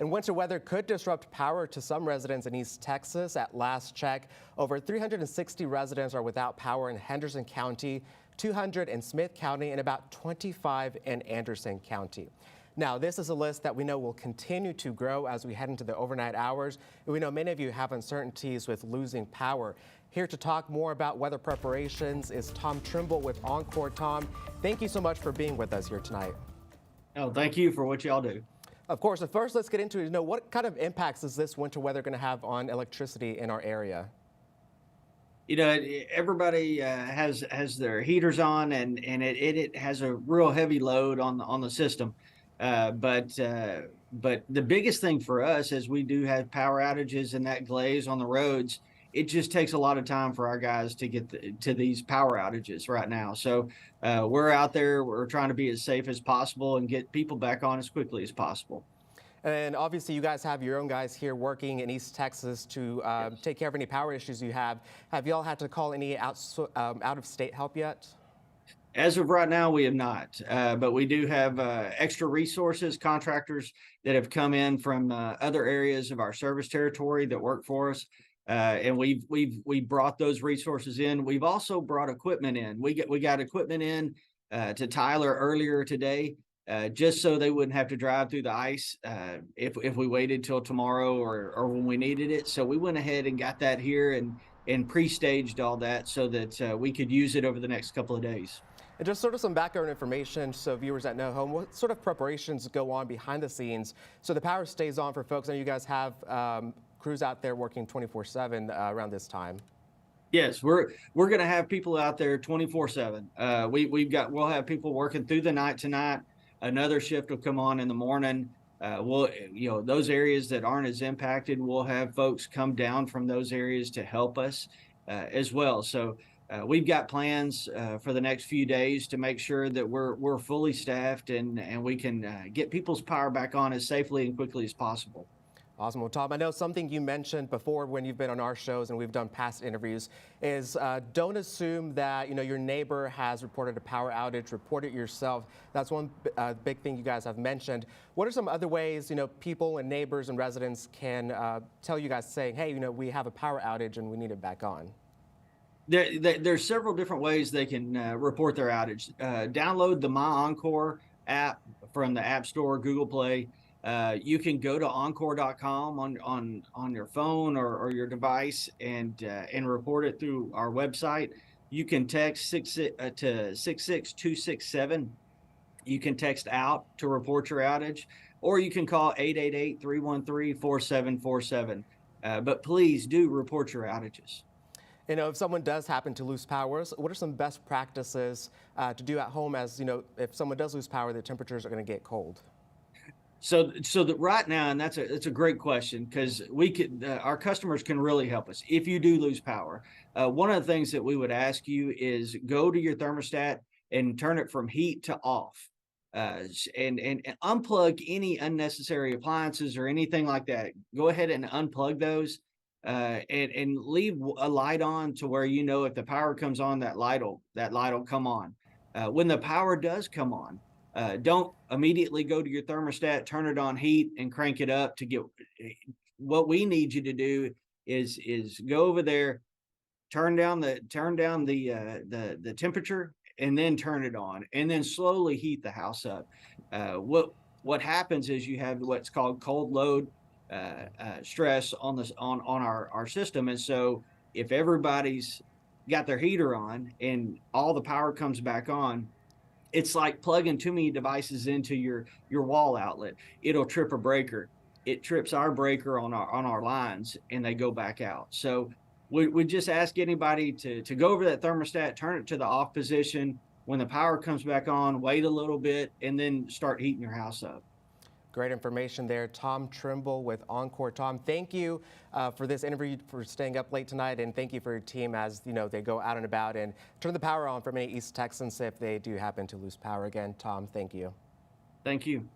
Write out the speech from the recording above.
And winter weather could disrupt power to some residents in East Texas. At last check, over 360 residents are without power in Henderson County, 200 in Smith County, and about 25 in Anderson County. Now, this is a list that we know will continue to grow as we head into the overnight hours. And we know many of you have uncertainties with losing power. Here to talk more about weather preparations is Tom Trimble with ONCOR. Tom, thank you so much for being with us here tonight. Oh, thank you for what y'all do. Of course, but first let's get into it. What kind of impacts is this winter weather going to have on electricity in our area? Everybody has their heaters on, and it has a real heavy load on the system. But the biggest thing for us is we do have power outages and that glaze on the roads. It just takes a lot of time for our guys to get to these power outages right now. So we're out there, we're trying to be as safe as possible and get people back on as quickly as possible. And obviously you guys have your own guys here working in East Texas to take care of any power issues you have. Have y'all had to call any out-of-state help yet? As of right now, we have not, but we do have extra resources, contractors that have come in from other areas of our service territory that work for us. And we brought those resources in. We've also brought equipment in. We got equipment in to Tyler earlier today, just so they wouldn't have to drive through the ice if we waited till tomorrow or when we needed it. So we went ahead and got that here and pre-staged all that so that we could use it over the next couple of days. And just sort of some background information so viewers at home, what sort of preparations go on behind the scenes so the power stays on for folks? I know you guys have crews out there working 24/7 around this time. Yes, we're going to have people out there 24/7. We'll have people working through the night tonight. Another shift will come on in the morning. Those areas that aren't as impacted, we'll have folks come down from those areas to help us as well. So we've got plans for the next few days to make sure that we're fully staffed and we can get people's power back on as safely and quickly as possible. Awesome. Well, Tom, I know something you mentioned before when you've been on our shows and we've done past interviews is don't assume that your neighbor has reported a power outage. Report it yourself. That's one big thing you guys have mentioned. What are some other ways people and neighbors and residents can tell you guys saying, hey, we have a power outage and we need it back on? There's several different ways they can report their outage. Download the My ONCOR app from the App Store, Google Play. You can go to oncor.com on your phone or your device and report it through our website. You can text to 66267. You can text out to report your outage, or you can call 888-313-4747. But please do report your outages. If someone does happen to lose power, what are some best practices to do at home as, if someone does lose power, the temperatures are going to get cold? So that right now, and it's a great question because our customers can really help us if you do lose power. One of the things that we would ask you is go to your thermostat and turn it from heat to off, and unplug any unnecessary appliances or anything like that. Go ahead and unplug those, and leave a light on to where if the power comes on, that light will come on. When the power does come on, don't immediately go to your thermostat, turn it on heat and crank it up to get. What we need you to do is go over there, turn down the temperature and then turn it on and then slowly heat the house up. What happens is you have what's called cold load stress on our system. And so if everybody's got their heater on and all the power comes back on, it's like plugging too many devices into your wall outlet. It'll trip a breaker. It trips our breaker on our lines and they go back out. So we just ask anybody to go over that thermostat, turn it to the off position. When the power comes back on, wait a little bit and then start heating your house up. Great information there. Tom Trimble with ONCOR. Tom, thank you for this interview, for staying up late tonight, and thank you for your team as they go out and about and turn the power on for many East Texans if they do happen to lose power again. Tom, thank you. Thank you.